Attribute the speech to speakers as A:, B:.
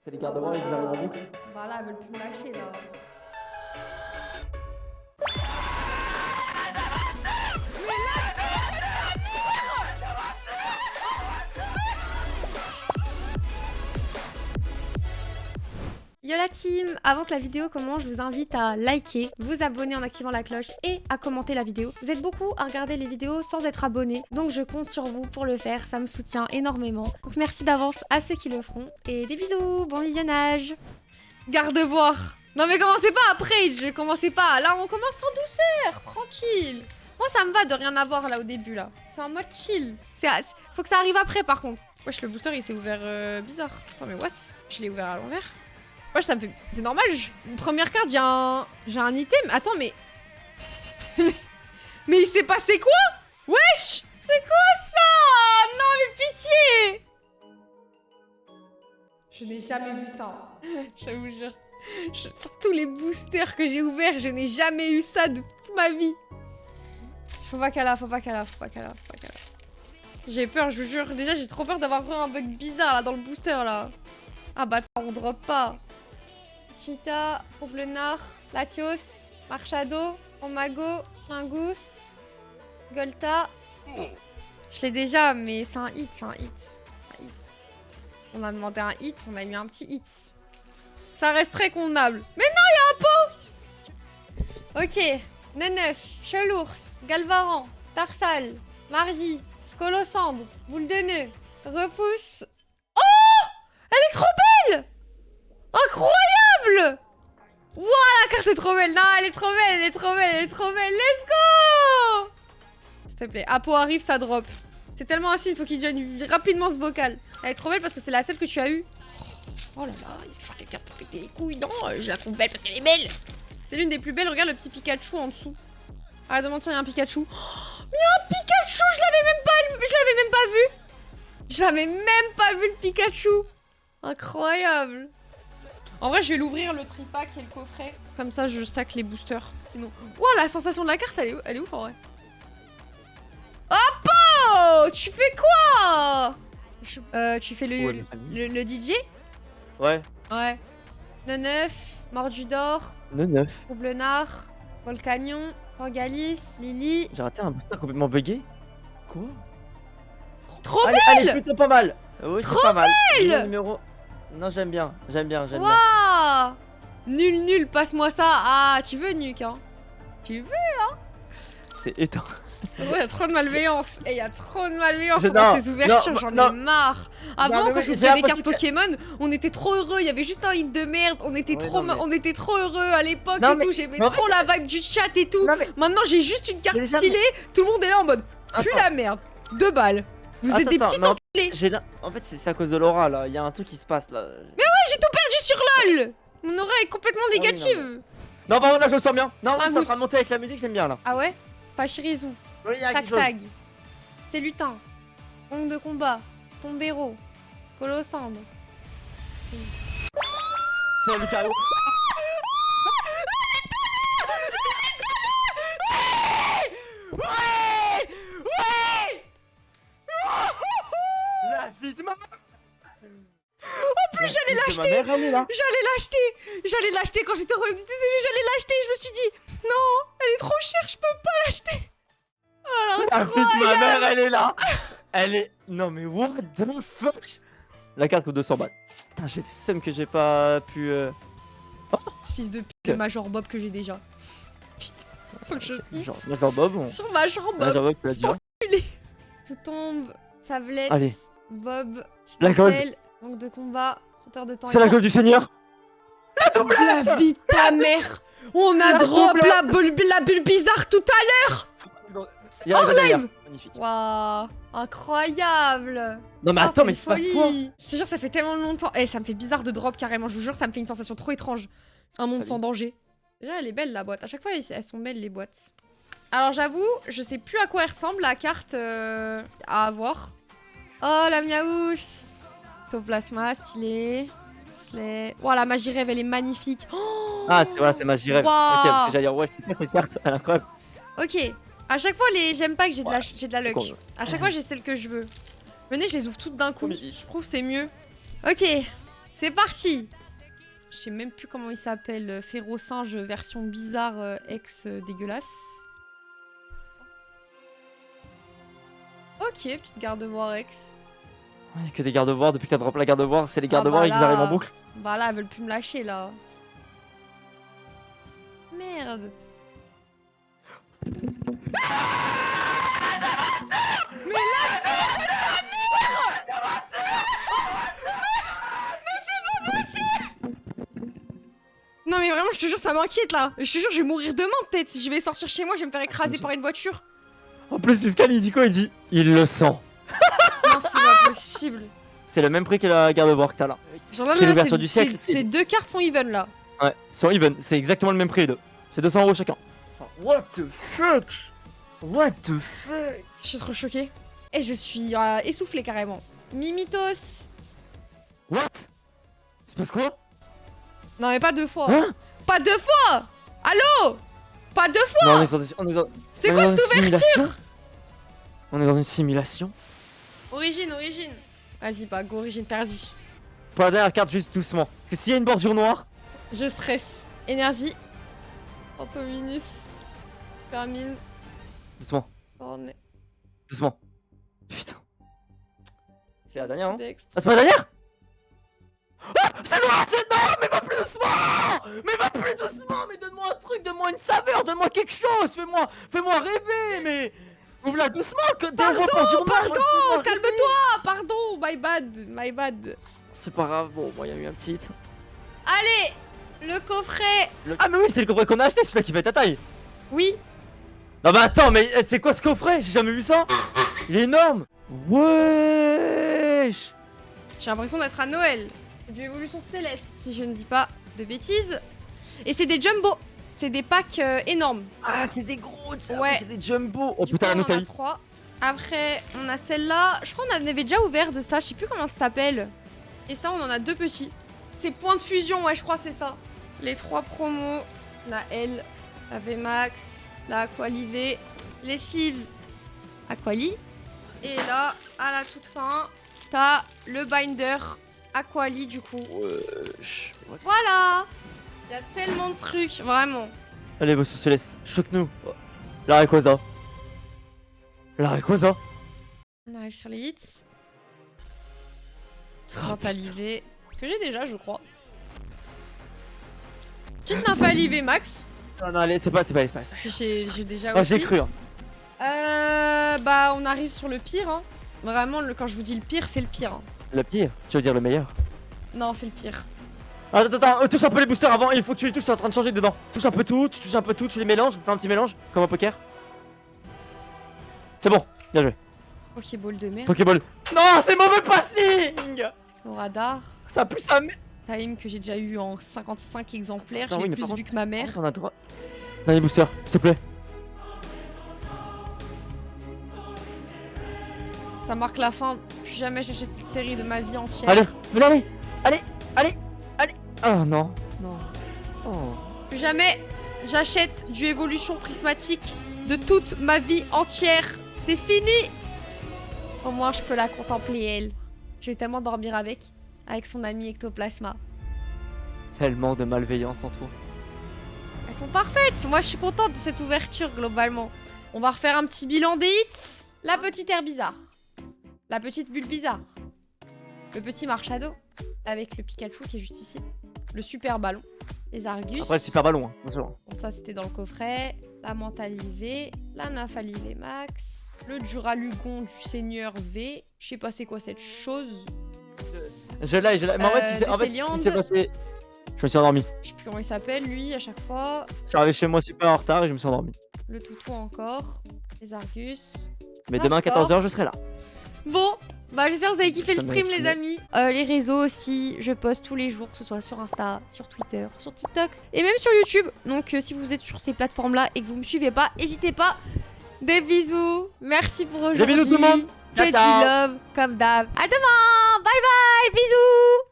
A: C'est les gardes-voir et ils arrivent en boucle.
B: Bah là, elles veulent plus me lâcher là. Yo la team, avant que la vidéo commence, je vous invite à liker, vous abonner en activant la cloche et à commenter la vidéo. Vous êtes beaucoup à regarder les vidéos sans être abonnés, donc je compte sur vous pour le faire, ça me soutient énormément. Donc merci d'avance à ceux qui le feront et des bisous, bon visionnage. Garde-voir. Non mais commencez pas après, je commençais pas. Là on commence en douceur, tranquille. Moi ça me va de rien avoir là au début là. C'est en mode chill. Faut que ça arrive après par contre. Wesh le booster il s'est ouvert bizarre. Putain mais what? Je l'ai ouvert à l'envers. Wesh ça me fait... C'est normal, première carte j'ai un item. Attends mais... mais il s'est passé quoi? Wesh! C'est quoi ça? Non mais pitié! Je n'ai jamais vu ça. Je vous jure. Sur tous les boosters que j'ai ouverts, je n'ai jamais eu ça de toute ma vie. Faut pas qu'elle a. J'ai peur, je vous jure. Déjà, j'ai trop peur d'avoir un bug bizarre là dans le booster là. Ah bah on drop pas. Cheetah, Proublenard, Latios, Marchado, Omago, Lingoust, Golta. Je l'ai déjà, mais c'est un hit, On a demandé un hit, on a mis un petit hit. Ça reste très convenable. Mais non, il y a un pot. Ok. Neneuf, Chelours, Galvaran, Tarsal, Margie, Scolosandre, Boule de Nœud, Repousse. Oh! Elle est trop belle! Incroyable! Wow, la carte est trop belle. Non, elle est trop belle, Let's go! S'il te plaît. Apo arrive, ça drop. C'est tellement un signe, faut qu'il joigne rapidement ce vocal. Elle est trop belle parce que c'est la seule que tu as eue. Oh là là, il y a toujours quelqu'un pour péter les couilles. Non, je la trouve belle parce qu'elle est belle. C'est l'une des plus belles. Regarde le petit Pikachu en dessous. Arrête de mentir, il y a un Pikachu. Oh, mais il y a un Pikachu, je l'avais même pas vu. Je l'avais même pas vu le Pikachu. Incroyable. En vrai, je vais l'ouvrir le tripack et le coffret. Comme ça, je stack les boosters. Sinon... Wow, la sensation de la carte, elle est ouf en vrai. Hop! Tu fais quoi? Tu fais le DJ?
A: Ouais.
B: Ouais. Neneuf, Mordu d'or,
A: 9.
B: Proublenard, Volcanion, Orgalis, Lily.
A: J'ai raté un booster complètement bugué. Quoi?
B: Trop
A: belle! Elle est plutôt pas mal. Oui, c'est pas mal.
B: Belle!
A: Numéro... Non, j'aime bien.
B: Waouh! Nul, passe-moi ça. Ah, tu veux Nuke, hein? Tu veux, hein?
A: C'est éteint.
B: Ouais, y'a trop de malveillance. Et y'a trop de malveillance dans ces ouvertures, j'en ai marre. Avant, quand j'ouvrais des cartes Pokémon, on était trop heureux. Il y avait juste un hit de merde. On était trop heureux à l'époque et tout. J'aimais trop la vibe du chat et tout. Maintenant, j'ai juste une carte stylée. Tout le monde est là en mode plus la merde. 2 balles. Vous êtes des petits enculés.
A: En fait, c'est à cause de l'aura là. Il y a un truc qui se passe là.
B: Mais ouais, j'ai tout perdu sur LOL. Mon aura est complètement négative.
A: Non, par contre, là, je le sens bien. Non, ça va monter avec la musique, j'aime bien là.
B: Ah ouais? Pachirizu.
A: Oui,
B: Tag. C'est lutin. Ongle de combat. Tombero. Scolosandre.
A: C'est un Lucario. La vie de ma...
B: En plus, j'allais l'acheter quand j'étais au royaume du TCG, je me suis dit, non, elle est trop chère, je peux pas l'acheter. Oh,
A: la vie de ma mère, elle est là. Elle est... Non mais what the fuck. La carte coûte 200 balles. Putain, j'ai le seum que j'ai pas pu...
B: Oh. Ce fils de pute de Major Bob que j'ai déjà. Putain, faut que je hit.
A: Major Bob
B: sur Major Bob.
A: Major Bob, tu l'as dit.
B: Tout tombe, Savelette,
A: allez.
B: Bob,
A: la gold.
B: Manque de combat, hauteur de temps.
A: C'est la gueule du seigneur. La doublette.
B: La vie de ta mère. On a drop la bulle bizarre tout à l'heure. Hors live.
A: Magnifique.
B: Waouh, incroyable.
A: Non mais attends, mais il se passe quoi?
B: Je te jure, ça fait tellement longtemps. Eh, ça me fait bizarre de drop carrément, je vous jure, ça me fait une sensation trop étrange. Un monde sans danger. Déjà, elle est belle la boîte. À chaque fois, elles sont belles les boîtes. Alors j'avoue, je sais plus à quoi elle ressemble la carte à avoir. Oh, la Miaouss. Toplasma, stylé. Oh, la Magirève, elle est magnifique. Oh,
A: ah, c'est Magirève.
B: Wow.
A: Ok, parce que j'allais dire, ouais, c'est quoi cette carte? Elle est incroyable.
B: Ok. À chaque fois, j'aime pas que j'ai de la luck. À chaque fois, j'ai celle que je veux. Venez, je les ouvre toutes d'un coup. Je trouve que c'est mieux. Ok. C'est parti. Je sais même plus comment il s'appelle. Férocinge version bizarre ex dégueulasse. Ok, petite garde-voir ex.
A: Ouais, que des garde-voir, depuis que t'as drop la garde-voir, c'est les garde-voir
B: bah
A: et qu'ils
B: là.
A: arrivent en boucle.
B: Bah là, elles veulent plus me lâcher là. Merde. Mais non mais vraiment, je te jure, ça m'inquiète là. Je te jure, je vais mourir demain peut-être. Si je vais sortir chez moi, je vais me faire écraser par une voiture.
A: En plus, Yuskan, il dit quoi? Il dit il le sent.
B: Non, c'est pas possible.
A: C'est le même prix que la garde-voir que t'as là.
B: Genre là,
A: C'est l'ouverture du siècle,
B: Ces deux cartes sont even là.
A: Ouais, ils sont even, c'est exactement le même prix les deux. C'est 200 € chacun. Enfin, what the fuck? What the fuck?
B: Je suis trop choquée. Et je suis essoufflée carrément. Mimitos.
A: What? Il se passe quoi?
B: Non mais pas deux fois.
A: Hein?
B: Pas deux fois. Allô? Pas deux fois.
A: Non, on est dans
B: C'est quoi cette ouverture?
A: On est dans une simulation.
B: Origine. Vas-y, bah go, origine perdue.
A: Pour la dernière carte, juste doucement. Parce que s'il y a une bordure noire...
B: Je stresse. Énergie. Antominus. Fermine.
A: Doucement,
B: Cornet.
A: doucement. Putain. C'est la dernière, non?
B: Dextre.
A: Ah, c'est pas la dernière? Ah, c'est noir, c'est noir, mais va plus doucement! Mais va plus doucement, mais donne-moi un truc, donne-moi une saveur, donne-moi quelque chose, fais-moi rêver, mais... Ouvre-la doucement,
B: Pardon, calme-toi. Pardon, my bad.
A: C'est pas grave, bon, moi il y a eu un petit hit.
B: Allez, le coffret.
A: Ah mais oui, c'est le coffret qu'on a acheté, celui-là qui fait ta taille.
B: Oui.
A: Non bah attends, mais c'est quoi ce coffret? J'ai jamais vu ça. Il est énorme. Wesh.
B: J'ai l'impression d'être à Noël. Du évolution céleste, si je ne dis pas de bêtises. Et c'est des jumbo. C'est des packs énormes.
A: Ah, c'est des gros,
B: Ouais.
A: c'est des jumbo. Oh
B: Du
A: putain, la
B: coup, on en a
A: Nutella.
B: 3. Après, on a celle-là. Je crois qu'on avait déjà ouvert de ça. Je sais plus comment ça s'appelle. Et ça, on en a 2 petits. C'est point de fusion, ouais, je crois c'est ça. Les 3 promos. La L, la VMAX, la Aqualive, les sleeves Aquali. Et là, à la toute fin, t'as le binder Aquali du coup.
A: Wesh.
B: Voilà. Il y a tellement de trucs, vraiment.
A: Allez, boss, on se laisse. Choque-nous. La Rayquaza. La Rayquaza.
B: On arrive sur les hits.
A: Oh,
B: Nymphalive, que j'ai déjà, je crois. Petite Nymphalive Max,
A: Non, non, allez, c'est pas.
B: que j'ai déjà
A: Oh,
B: aussi.
A: j'ai cru. Hein.
B: Bah, on arrive sur le pire. Hein. Vraiment, quand je vous dis le pire, c'est le pire. Hein.
A: Le pire, tu veux dire le meilleur.
B: Non, c'est le pire.
A: Attends, touche un peu les boosters avant, il faut que tu les touches, c'est en train de changer dedans. Touche un peu tout, tu touches un peu tout, tu les mélanges, fais un petit mélange, comme au poker. C'est bon, bien joué.
B: Pokéball de merde.
A: Pokéball. Non, c'est mauvais passing.
B: Au radar.
A: Ça pue sa mère.
B: Time que j'ai déjà eu en 55 exemplaires.
A: Ah
B: Je
A: oui,
B: l'ai
A: mais
B: plus
A: par
B: vu que ma mère.
A: On a droit. Dernier booster, s'il te plaît.
B: Ça marque la fin. Plus jamais j'achète cette série de ma vie entière.
A: Allez, allez. Oh non, non. Oh.
B: Plus jamais j'achète du évolution prismatique de toute ma vie entière. C'est fini. Au moins je peux la contempler elle. Je vais tellement dormir avec son ami Ectoplasma.
A: Tellement de malveillance en toi.
B: Elles sont parfaites. Moi je suis contente de cette ouverture globalement. On va refaire un petit bilan des hits. La petite air bizarre. La petite bulle bizarre. Le petit Marshado avec le Pikachu qui est juste ici. Le super ballon. Les Argus.
A: Après, le super ballon, hein, bien sûr.
B: Bon, ça c'était dans le coffret. La Mentalive, la Nymphalive Max, le Duralugon du Seigneur V. Je sais pas c'est quoi cette chose.
A: Je l'ai. Mais en fait,
B: des
A: il
B: Céliandes.
A: s'est passé. Je me suis endormi.
B: Je sais plus comment il s'appelle lui à chaque fois.
A: Je suis arrivé chez moi super en retard et je me suis endormi.
B: Le toutou encore. Les Argus.
A: Mais demain à
B: Sport.
A: 14h, je serai là.
B: Bon, bah j'espère que vous avez kiffé le
A: Ça me
B: stream
A: reste
B: les amis. Les réseaux aussi, je poste tous les jours, que ce soit sur Insta, sur Twitter, sur TikTok et même sur YouTube. Donc si vous êtes sur ces plateformes là et que vous me suivez pas, n'hésitez pas. Des bisous, merci pour aujourd'hui.
A: Des bisous tout le monde.
B: J'ai
A: Ciao, ciao.
B: du love comme d'hab. À demain, bye bye, bisous.